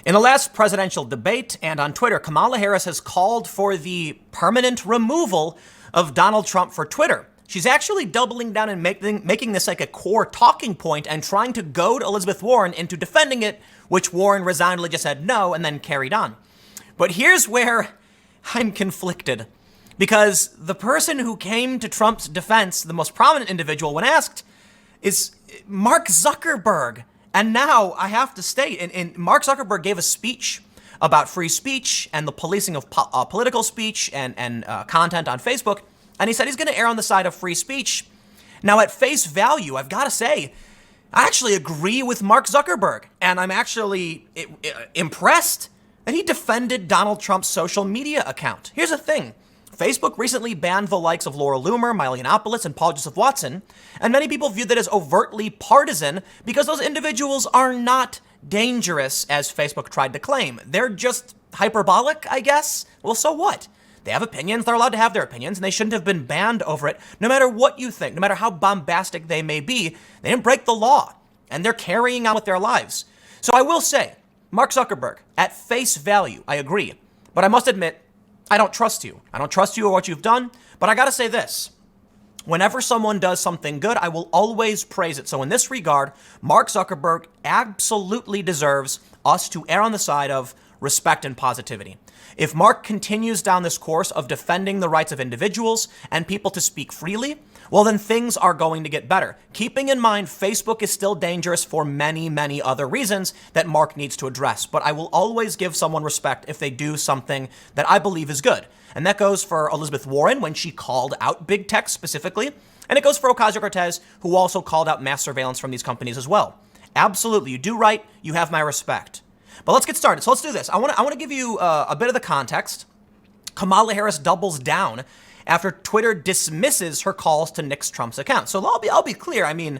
In the last presidential debate and on Twitter, Kamala Harris has called for the permanent removal of Donald Trump for Twitter. She's actually doubling down and making this like a core talking point and trying to goad Elizabeth Warren into defending it, which Warren resignedly just said no and then carried on. But here's where I'm conflicted, because the person who came to Trump's defense, the most prominent individual when asked, is Mark Zuckerberg. And now I have to state, and Mark Zuckerberg gave a speech about free speech and the policing of political speech and content on Facebook. And he said he's going to err on the side of free speech. Now, at face value, I've got to say, I actually agree with Mark Zuckerberg. And I'm actually impressed that he defended Donald Trump's social media account. Here's the thing. Facebook recently banned the likes of Laura Loomer, Milo Yiannopoulos, and Paul Joseph Watson, and many people viewed that as overtly partisan because those individuals are not dangerous, as Facebook tried to claim. They're just hyperbolic, I guess. Well, so what? They have opinions, they're allowed to have their opinions, and they shouldn't have been banned over it, no matter what you think, no matter how bombastic they may be. They didn't break the law, and they're carrying on with their lives. So I will say, Mark Zuckerberg, at face value, I agree, but I must admit, I don't trust you. I don't trust you or what you've done, but I gotta say this. Whenever someone does something good, I will always praise it. So in this regard, Mark Zuckerberg absolutely deserves us to err on the side of respect and positivity. If Mark continues down this course of defending the rights of individuals and people to speak freely, well, then things are going to get better. Keeping in mind, Facebook is still dangerous for many, many other reasons that Mark needs to address. But I will always give someone respect if they do something that I believe is good. And that goes for Elizabeth Warren when she called out big tech specifically. And it goes for Ocasio-Cortez, who also called out mass surveillance from these companies as well. Absolutely. You do right. You have my respect. But let's get started. So let's do this. I want to give you a bit of the context. Kamala Harris doubles down after Twitter dismisses her calls to nix Trump's account. So I'll be clear. I mean,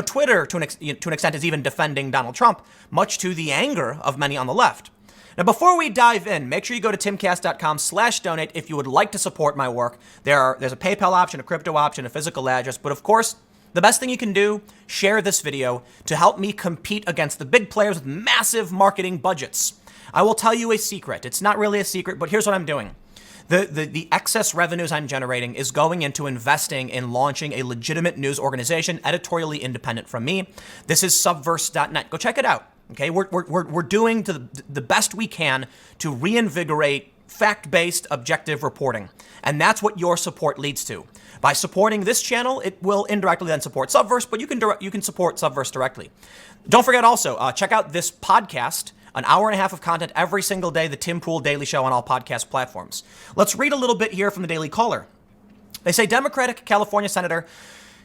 Twitter to an extent is even defending Donald Trump, much to the anger of many on the left. Now, before we dive in, make sure you go to timcast.com/donate if you would like to support my work. There's a PayPal option, a crypto option, a physical address. But of course, the best thing you can do, share this video to help me compete against the big players with massive marketing budgets. I will tell you a secret. It's not really a secret, but here's what I'm doing. The excess revenues I'm generating is going into investing in launching a legitimate news organization, editorially independent from me. This is subverse.net. Go check it out. Okay, we're doing the best we can to reinvigorate fact-based, objective reporting. And that's what your support leads to. By supporting this channel, it will indirectly then support Subverse, but you can support Subverse directly. Don't forget also, check out this podcast, an hour and a half of content every single day, the Tim Pool Daily Show on all podcast platforms. Let's read a little bit here from the Daily Caller. They say Democratic California Senator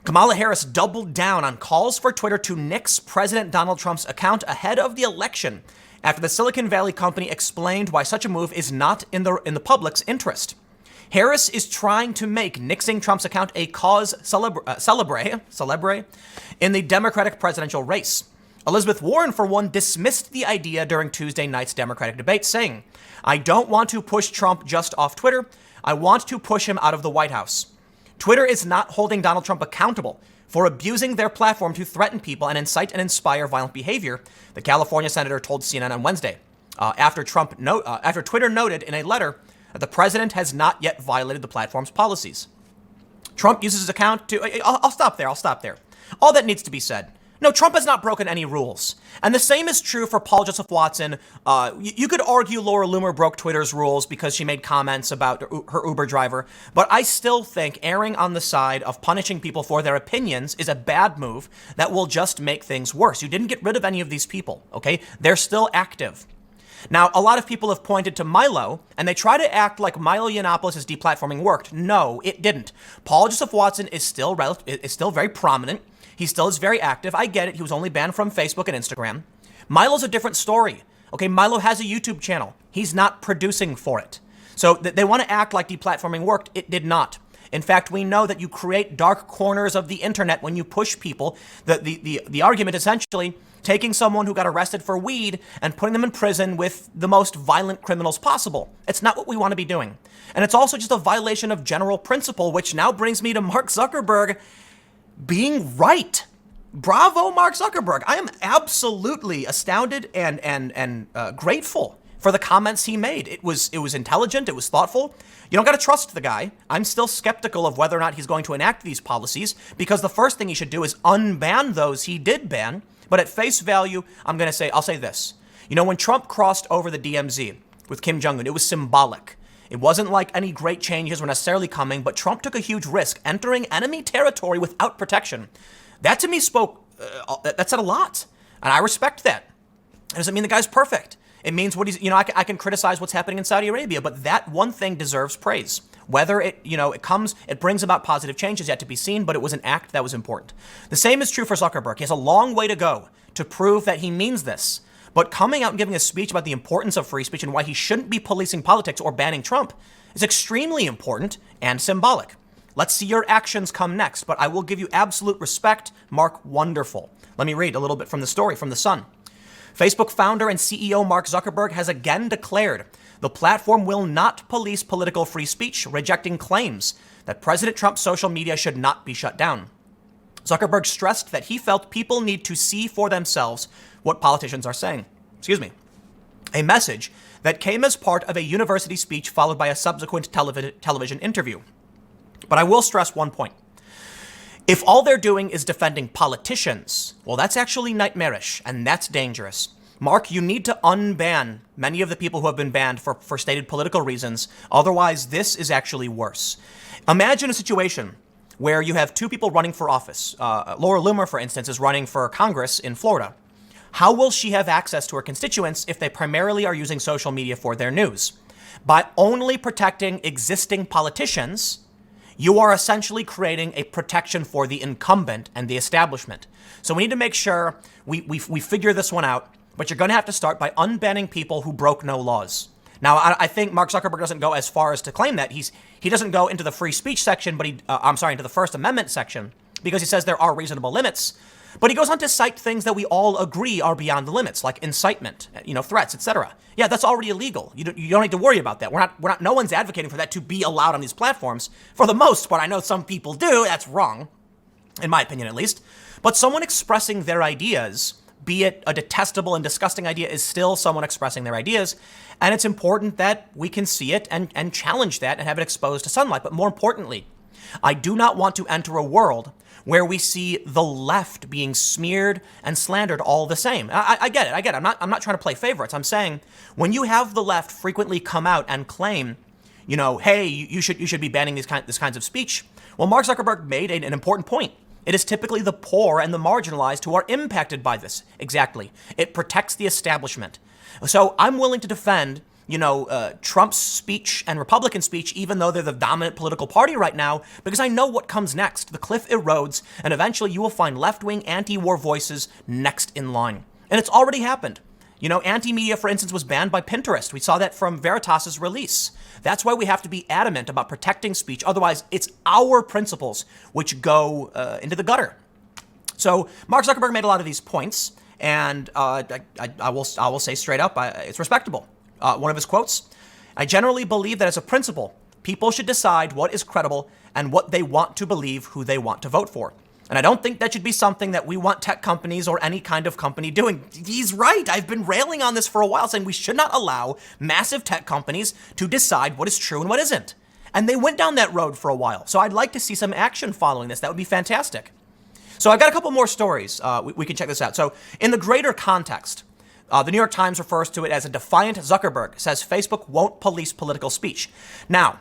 Kamala Harris doubled down on calls for Twitter to nix President Donald Trump's account ahead of the election after the Silicon Valley company explained why such a move is not in the public's interest. Harris is trying to make nixing Trump's account a cause celebre in the Democratic presidential race. Elizabeth Warren, for one, dismissed the idea during Tuesday night's Democratic debate, saying, "I don't want to push Trump just off Twitter. I want to push him out of the White House. Twitter is not holding Donald Trump accountable for abusing their platform to threaten people and incite and inspire violent behavior," the California senator told CNN on Wednesday, after Twitter noted in a letter that the president has not yet violated the platform's policies. Trump uses his account to... I'll stop there. All that needs to be said. No, Trump has not broken any rules. And the same is true for Paul Joseph Watson. You could argue Laura Loomer broke Twitter's rules because she made comments about her Uber driver. But I still think erring on the side of punishing people for their opinions is a bad move that will just make things worse. You didn't get rid of any of these people, okay? They're still active. Now, a lot of people have pointed to Milo, and they try to act like Milo Yiannopoulos' deplatforming worked. No, it didn't. Paul Joseph Watson is still very prominent. He still is very active. I get it. He was only banned from Facebook and Instagram. Milo's a different story. Okay, Milo has a YouTube channel. He's not producing for it. So they want to act like deplatforming worked. It did not. In fact, we know that you create dark corners of the internet when you push people. The argument essentially taking someone who got arrested for weed and putting them in prison with the most violent criminals possible. It's not what we want to be doing. And it's also just a violation of general principle, which now brings me to Mark Zuckerberg being right. bravo, Mark Zuckerberg. I am absolutely astounded and grateful for the comments he made. It was intelligent. It was thoughtful. You don't got to trust the guy. I'm still skeptical of whether or not he's going to enact these policies, because the first thing he should do is unban those he did ban. But at face value, I'll say this. When Trump crossed over the DMZ with Kim Jong-un, it was symbolic. It wasn't like any great changes were necessarily coming, but Trump took a huge risk entering enemy territory without protection. That to me that said a lot. And I respect that. It doesn't mean the guy's perfect. It means what he's, I can criticize what's happening in Saudi Arabia, but that one thing deserves praise. Whether it brings about positive change is yet to be seen, but it was an act that was important. The same is true for Zuckerberg. He has a long way to go to prove that he means this. But coming out and giving a speech about the importance of free speech and why he shouldn't be policing politics or banning Trump is extremely important and symbolic. Let's see your actions come next, but I will give you absolute respect, Mark. Wonderful. Let me read a little bit from the story from The Sun. Facebook founder and CEO Mark Zuckerberg has again declared the platform will not police political free speech, rejecting claims that President Trump's social media should not be shut down. Zuckerberg stressed that he felt people need to see for themselves what politicians are saying. A message that came as part of a university speech followed by a subsequent television interview. But I will stress one point. If all they're doing is defending politicians, well, that's actually nightmarish, and that's dangerous. Mark, you need to unban many of the people who have been banned for stated political reasons. Otherwise, this is actually worse. Imagine a situation where you have two people running for office. Laura Loomer, for instance, is running for Congress in Florida. How will she have access to her constituents if they primarily are using social media for their news? By only protecting existing politicians, you are essentially creating a protection for the incumbent and the establishment. So we need to make sure we figure this one out, but you're going to have to start by unbanning people who broke no laws. Now, I think Mark Zuckerberg doesn't go as far as to claim that. He doesn't go into the free speech section, but into the First Amendment section, because he says there are reasonable limits. But he goes on to cite things that we all agree are beyond the limits, like incitement, threats, etc. Yeah, that's already illegal. You don't need to worry about that. We're not. No one's advocating for that to be allowed on these platforms. For the most part, I know some people do. That's wrong, in my opinion, at least. But someone expressing their ideas, be it a detestable and disgusting idea, is still someone expressing their ideas. And it's important that we can see it and challenge that and have it exposed to sunlight. But more importantly, I do not want to enter a world where we see the left being smeared and slandered all the same. I get it. I'm not trying to play favorites. I'm saying when you have the left frequently come out and claim, hey, you should be banning these kinds of speech. Well, Mark Zuckerberg made an important point. It is typically the poor and the marginalized who are impacted by this. Exactly. It protects the establishment. So I'm willing to defend Trump's speech and Republican speech, even though they're the dominant political party right now, because I know what comes next. The cliff erodes, and eventually you will find left-wing anti-war voices next in line. And it's already happened. Anti-media, for instance, was banned by Pinterest. We saw that from Veritas's release. That's why we have to be adamant about protecting speech. Otherwise, it's our principles which go into the gutter. So Mark Zuckerberg made a lot of these points, and I will say straight up, it's respectable. One of his quotes, I generally believe that as a principle, people should decide what is credible and what they want to believe, who they want to vote for. And I don't think that should be something that we want tech companies or any kind of company doing. He's right. I've been railing on this for a while, saying we should not allow massive tech companies to decide what is true and what isn't. And they went down that road for a while. So I'd like to see some action following this. That would be fantastic. So I've got a couple more stories. We can check this out. So in the greater context, the New York Times refers to it as a defiant Zuckerberg says Facebook won't police political speech. Now,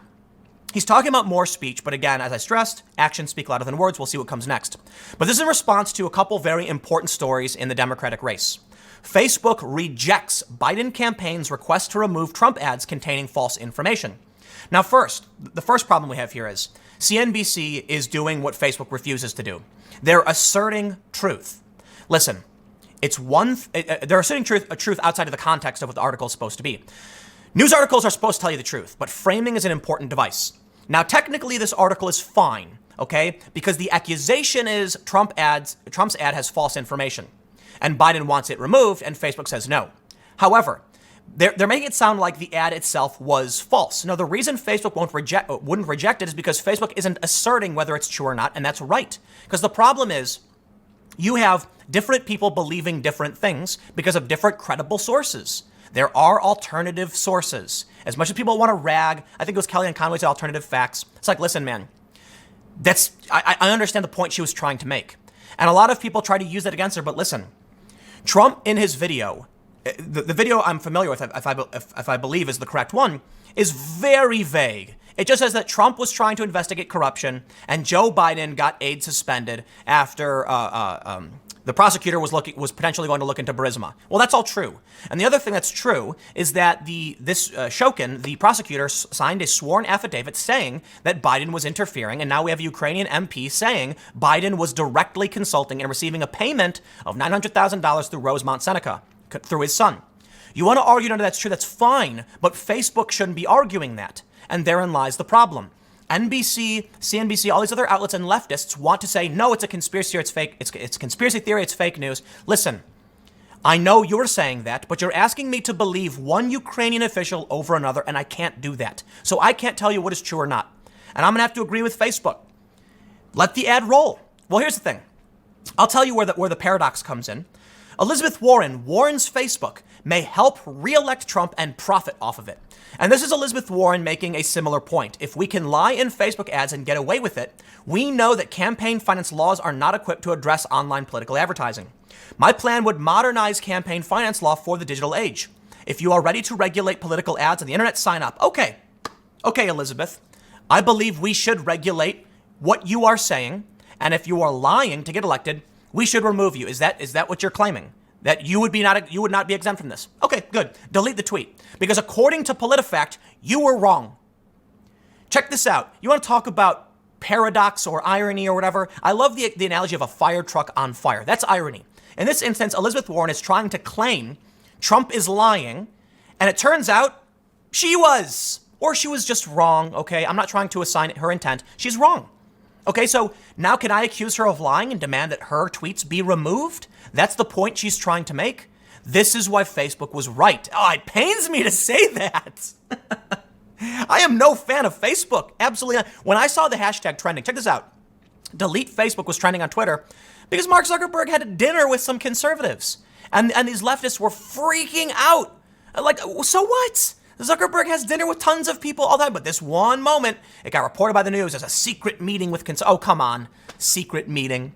he's talking about more speech, but again, as I stressed, actions speak louder than words. We'll see what comes next. But this is in response to a couple very important stories in the Democratic race. Facebook rejects Biden campaign's request to remove Trump ads containing false information. Now, the first problem we have here is CNBC is doing what Facebook refuses to do. They're asserting truth. Listen. They're asserting truth outside of the context of what the article is supposed to be. News articles are supposed to tell you the truth, but framing is an important device. Now, technically, this article is fine, okay? Because the accusation is Trump's ad has false information, and Biden wants it removed, and Facebook says no. However, they're making it sound like the ad itself was false. Now, the reason Facebook wouldn't reject it is because Facebook isn't asserting whether it's true or not, and that's right. Because the problem is, You have different people believing different things because of different credible sources. There are alternative sources. As much as people want to rag, I think it was Kellyanne Conway's alternative facts. It's like, listen, man, I understand the point she was trying to make. And a lot of people try to use that against her, but listen, Trump in his video, the video I'm familiar with, if I believe is the correct one, is very vague. It just says that Trump was trying to investigate corruption and Joe Biden got aid suspended after the prosecutor was potentially going to look into Burisma. Well, that's all true. And the other thing that's true is that Shokin, the prosecutor, signed a sworn affidavit saying that Biden was interfering. And now we have a Ukrainian MP saying Biden was directly consulting and receiving a payment of $900,000 through Rosemont Seneca, through his son. You want to argue that that's true, that's fine, but Facebook shouldn't be arguing that. And therein lies the problem. NBC, CNBC, all these other outlets and leftists want to say, no, it's a conspiracy theory, it's fake. It's a conspiracy theory, it's fake news. Listen, I know you're saying that, but you're asking me to believe one Ukrainian official over another, and I can't do that. So I can't tell you what is true or not. And I'm going to have to agree with Facebook. Let the ad roll. Well, here's the thing. I'll tell you where the paradox comes in. Elizabeth Warren warns Facebook may help re-elect Trump and profit off of it. And this is Elizabeth Warren making a similar point. If we can lie in Facebook ads and get away with it, we know that campaign finance laws are not equipped to address online political advertising. My plan would modernize campaign finance law for the digital age. If you are ready to regulate political ads on the internet, sign up. Okay, Elizabeth. I believe we should regulate what you are saying. And if you are lying to get elected, we should remove you. Is that what you're claiming? That you would not be exempt from this? Okay, good. Delete the tweet. Because according to PolitiFact, you were wrong. Check this out. You want to talk about paradox or irony or whatever? I love the analogy of a fire truck on fire. That's irony. In this instance, Elizabeth Warren is trying to claim Trump is lying, and it turns out she was. Or she was just wrong, okay? I'm not trying to assign her intent. She's wrong. Okay, so now can I accuse her of lying and demand that her tweets be removed? That's the point she's trying to make. This is why Facebook was right. Oh, it pains me to say that. I am no fan of Facebook. Absolutely not. When I saw the hashtag trending, check this out. Delete Facebook was trending on Twitter because Mark Zuckerberg had a dinner with some conservatives. And these leftists were freaking out. Like, so what? Zuckerberg has dinner with tons of people all the time, but this one moment, it got reported by the news as a secret meeting with oh, come on, secret meeting.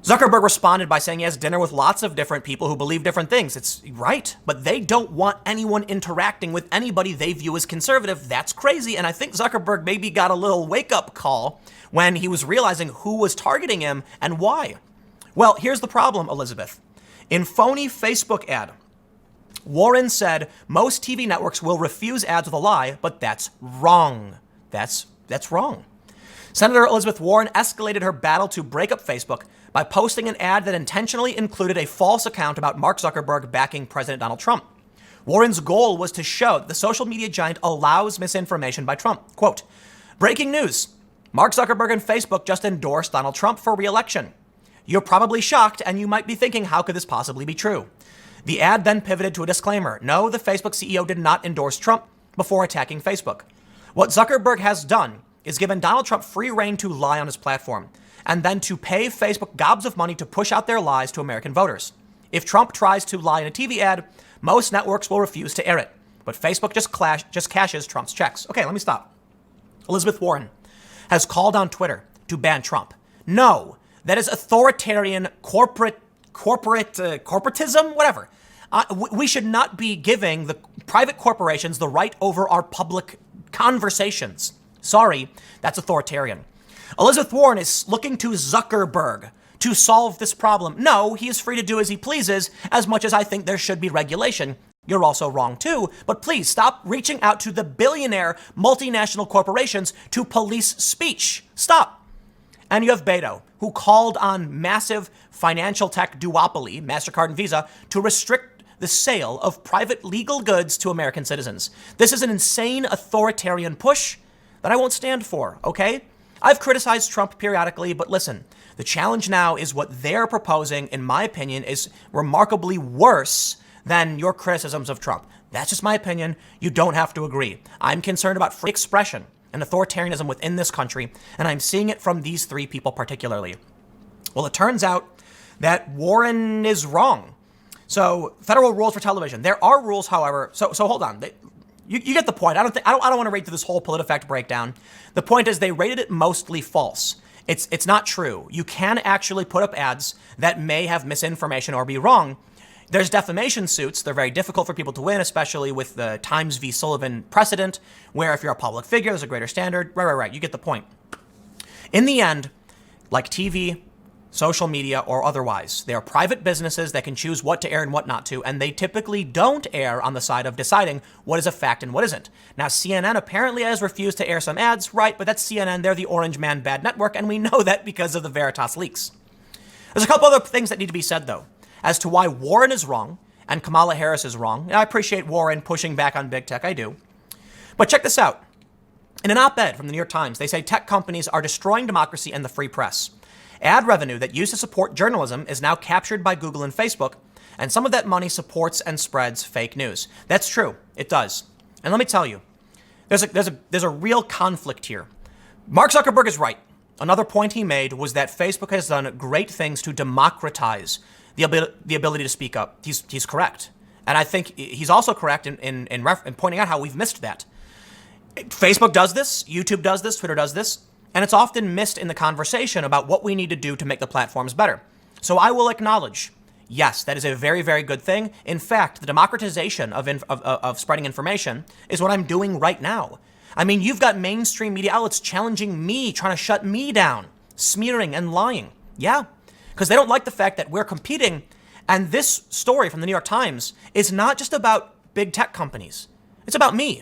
Zuckerberg responded by saying he has dinner with lots of different people who believe different things. It's right, but they don't want anyone interacting with anybody they view as conservative. That's crazy, and I think Zuckerberg maybe got a little wake-up call when he was realizing who was targeting him and why. Well, here's the problem, Elizabeth. In phony Facebook ad, Warren said most TV networks will refuse ads with a lie, but that's wrong. That's wrong. Senator Elizabeth Warren escalated her battle to break up Facebook by posting an ad that intentionally included a false account about Mark Zuckerberg backing President Donald Trump. Warren's goal was to show that the social media giant allows misinformation by Trump. Quote, breaking news. Mark Zuckerberg and Facebook just endorsed Donald Trump for re-election. You're probably shocked and you might be thinking, how could this possibly be true? The ad then pivoted to a disclaimer. No, the Facebook CEO did not endorse Trump before attacking Facebook. What Zuckerberg has done is given Donald Trump free rein to lie on his platform and then to pay Facebook gobs of money to push out their lies to American voters. If Trump tries to lie in a TV ad, most networks will refuse to air it. But Facebook just cashes Trump's checks. Okay, let me stop. Elizabeth Warren has called on Twitter to ban Trump. No, that is authoritarian corporatism, whatever. We should not be giving the private corporations the right over our public conversations. Sorry, that's authoritarian. Elizabeth Warren is looking to Zuckerberg to solve this problem. No, he is free to do as he pleases, as much as I think there should be regulation. You're also wrong too, but please stop reaching out to the billionaire multinational corporations to police speech. Stop. And you have Beto, who called on massive financial tech duopoly, MasterCard and Visa, to restrict the sale of private legal goods to American citizens. This is an insane authoritarian push that I won't stand for, okay? I've criticized Trump periodically, but listen, the challenge now is what they're proposing, in my opinion, is remarkably worse than your criticisms of Trump. That's just my opinion. You don't have to agree. I'm concerned about free expression and authoritarianism within this country, and I'm seeing it from these three people particularly. Well, it turns out that Warren is wrong. So federal rules for television. There are rules, however. So hold on. You get the point. I don't want to rate through this whole PolitiFact breakdown. The point is they rated it mostly false. It's not true. You can actually put up ads that may have misinformation or be wrong. There's defamation suits. They're very difficult for people to win, especially with the Times v. Sullivan precedent, where if you're a public figure, there's a greater standard. Right. You get the point. In the end, like TV, social media, or otherwise, they are private businesses that can choose what to air and what not to, and they typically don't err on the side of deciding what is a fact and what isn't. Now, CNN apparently has refused to air some ads, right? But that's CNN. They're the Orange Man Bad Network, and we know that because of the Veritas leaks. There's a couple other things that need to be said, though, as to why Warren is wrong and Kamala Harris is wrong. And I appreciate Warren pushing back on big tech. I do. But check this out. In an op-ed from the New York Times, they say tech companies are destroying democracy and the free press. Ad revenue that used to support journalism is now captured by Google and Facebook, and some of that money supports and spreads fake news. That's true. It does. And let me tell you, there's a real conflict here. Mark Zuckerberg is right. Another point he made was that Facebook has done great things to democratize the ability to speak up. He's correct. And I think he's also correct in pointing out how we've missed that. Facebook does this, YouTube does this, Twitter does this, and it's often missed in the conversation about what we need to do to make the platforms better. So I will acknowledge, yes, that is a very, very good thing. In fact, the democratization of spreading information is what I'm doing right now. I mean, you've got mainstream media outlets challenging me, trying to shut me down, smearing and lying. Yeah, because they don't like the fact that we're competing. And this story from the New York Times is not just about big tech companies. It's about me.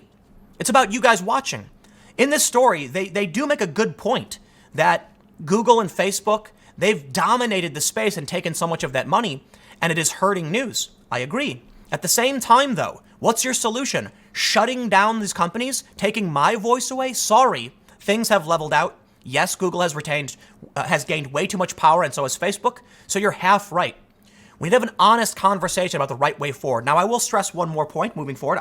It's about you guys watching. In this story, they do make a good point that Google and Facebook, they've dominated the space and taken so much of that money, and it is hurting news. I agree. At the same time, though, what's your solution? Shutting down these companies? Taking my voice away? Sorry, things have leveled out. Yes, Google has gained way too much power, and so has Facebook. So you're half right. We need to have an honest conversation about the right way forward. Now, I will stress one more point moving forward.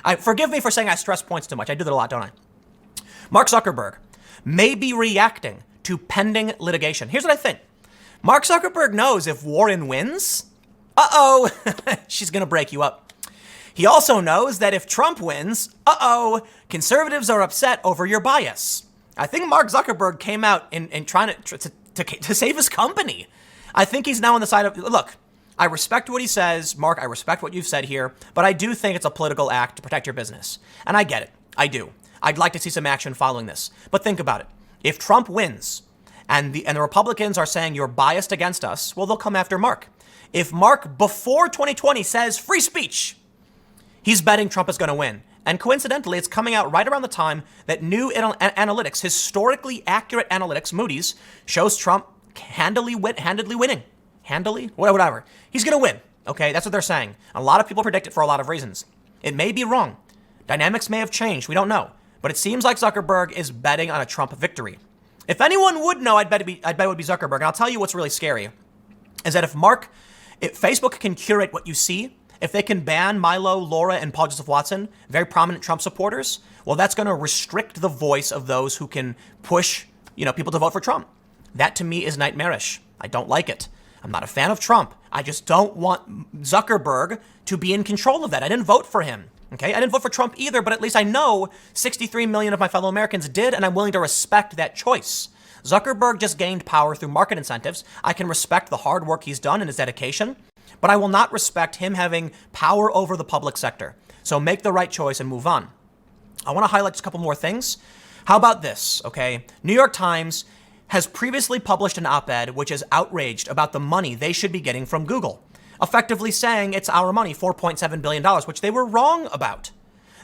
I forgive me for saying I stress points too much. I do that a lot, don't I? Mark Zuckerberg may be reacting to pending litigation. Here's what I think. Mark Zuckerberg knows if Warren wins, she's going to break you up. He also knows that if Trump wins, conservatives are upset over your bias. I think Mark Zuckerberg came out in trying to save his company. I think he's now on the side of, look, I respect what he says, Mark, I respect what you've said here, but I do think it's a political act to protect your business. And I get it. I do. I'd like to see some action following this. But think about it. If Trump wins and the Republicans are saying you're biased against us, well, they'll come after Mark. If Mark before 2020 says free speech, he's betting Trump is going to win. And coincidentally, it's coming out right around the time that new analytics, historically accurate analytics, Moody's, shows Trump handily winning. Handily? Whatever. He's going to win. Okay, that's what they're saying. A lot of people predict it for a lot of reasons. It may be wrong. Dynamics may have changed. We don't know. But it seems like Zuckerberg is betting on a Trump victory. If anyone would know, I'd bet it would be Zuckerberg. And I'll tell you what's really scary is that if Facebook can curate what you see, if they can ban Milo, Laura, and Paul Joseph Watson, very prominent Trump supporters, well, that's going to restrict the voice of those who can push, people to vote for Trump. That to me is nightmarish. I don't like it. I'm not a fan of Trump. I just don't want Zuckerberg to be in control of that. I didn't vote for him. Okay, I didn't vote for Trump either, but at least I know 63 million of my fellow Americans did, and I'm willing to respect that choice. Zuckerberg just gained power through market incentives. I can respect the hard work he's done and his dedication, but I will not respect him having power over the public sector. So make the right choice and move on. I want to highlight just a couple more things. How about this, okay? New York Times has previously published an op-ed which is outraged about the money they should be getting from Google, effectively saying it's our money, $4.7 billion, which they were wrong about.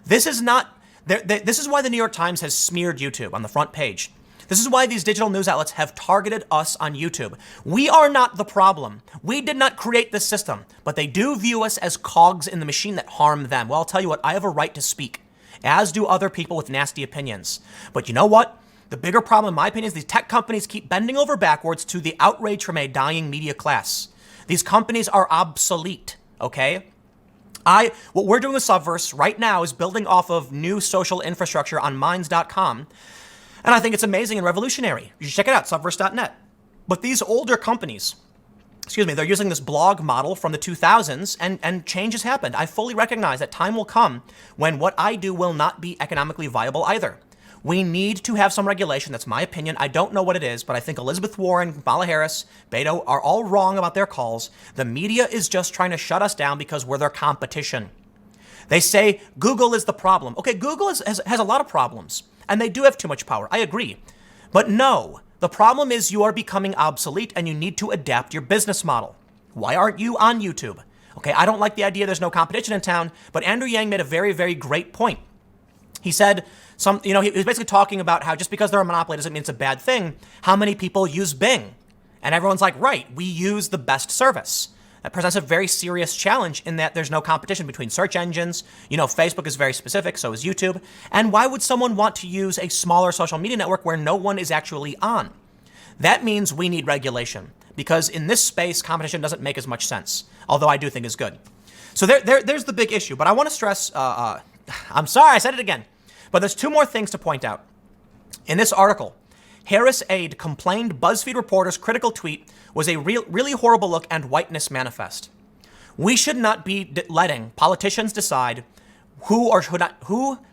This is why the New York Times has smeared YouTube on the front page. This is why these digital news outlets have targeted us on YouTube. We are not the problem. We did not create this system, but they do view us as cogs in the machine that harm them. Well, I'll tell you what, I have a right to speak, as do other people with nasty opinions. But you know what? The bigger problem, in my opinion, is these tech companies keep bending over backwards to the outrage from a dying media class. These companies are obsolete, okay? What we're doing with Subverse right now is building off of new social infrastructure on minds.com. And I think it's amazing and revolutionary. You should check it out, subverse.net. But these older companies, they're using this blog model from the 2000s, and change has happened. I fully recognize that time will come when what I do will not be economically viable either. We need to have some regulation. That's my opinion. I don't know what it is, but I think Elizabeth Warren, Kamala Harris, Beto are all wrong about their calls. The media is just trying to shut us down because we're their competition. They say Google is the problem. Okay, Google has a lot of problems, and they do have too much power. I agree. But no, the problem is you are becoming obsolete and you need to adapt your business model. Why aren't you on YouTube? Okay, I don't like the idea there's no competition in town, but Andrew Yang made a very, very great point. He said he was basically talking about how just because they're a monopoly doesn't mean it's a bad thing. How many people use Bing? And everyone's like, right, we use the best service. That presents a very serious challenge in that there's no competition between search engines. Facebook is very specific, so is YouTube. And why would someone want to use a smaller social media network where no one is actually on? That means we need regulation, because in this space, competition doesn't make as much sense, although I do think is good. So there's the big issue. But I want to stress, I'm sorry, I said it again, but there's two more things to point out. In this article, Harris aide complained BuzzFeed reporter's critical tweet was a really horrible look and whiteness manifest. We should not be letting politicians decide who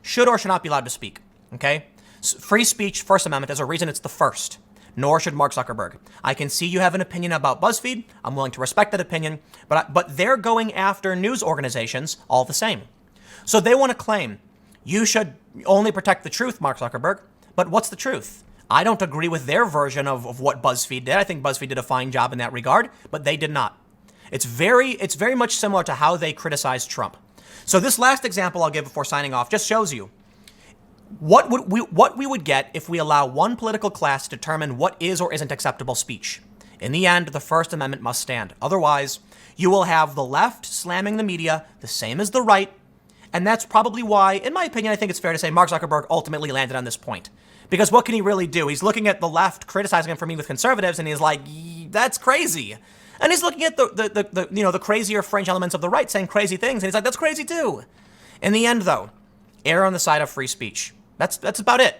should or should not be allowed to speak. Okay? Free speech, First Amendment, there's a reason it's the first. Nor should Mark Zuckerberg. I can see you have an opinion about BuzzFeed. I'm willing to respect that opinion, but they're going after news organizations all the same. So they want to claim you should only protect the truth, Mark Zuckerberg. But what's the truth? I don't agree with their version of what BuzzFeed did. I think BuzzFeed did a fine job in that regard, but they did not. It's very much similar to how they criticized Trump. So this last example I'll give before signing off just shows you what we would get if we allow one political class to determine what is or isn't acceptable speech. In the end, the First Amendment must stand. Otherwise, you will have the left slamming the media the same as the right. And that's probably why, in my opinion, I think it's fair to say Mark Zuckerberg ultimately landed on this point. Because what can he really do? He's looking at the left criticizing him for being with conservatives, and he's like, that's crazy. And he's looking at the crazier fringe elements of the right saying crazy things, and he's like, that's crazy too. In the end, though, err on the side of free speech. That's about it.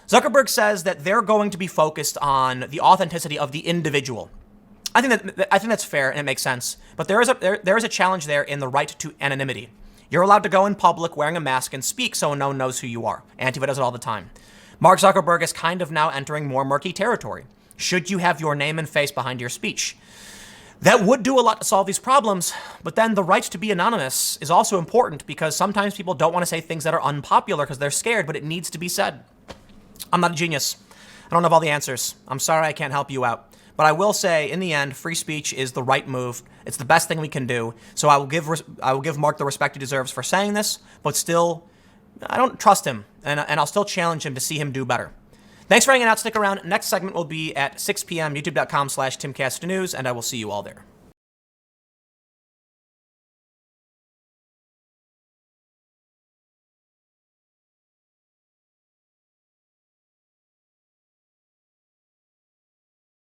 Zuckerberg says that they're going to be focused on the authenticity of the individual. I think that's fair and it makes sense. But there is a challenge there in the right to anonymity. You're allowed to go in public wearing a mask and speak so no one knows who you are. Antifa does it all the time. Mark Zuckerberg is kind of now entering more murky territory. Should you have your name and face behind your speech? That would do a lot to solve these problems, but then the right to be anonymous is also important because sometimes people don't want to say things that are unpopular because they're scared, but it needs to be said. I'm not a genius. I don't have all the answers. I'm sorry I can't help you out. But I will say, in the end, free speech is the right move. It's the best thing we can do. So I will give Mark the respect he deserves for saying this, but still, I don't trust him, and I'll still challenge him to see him do better. Thanks for hanging out. Stick around. Next segment will be at 6 p.m. youtube.com/TimCastNews, and I will see you all there.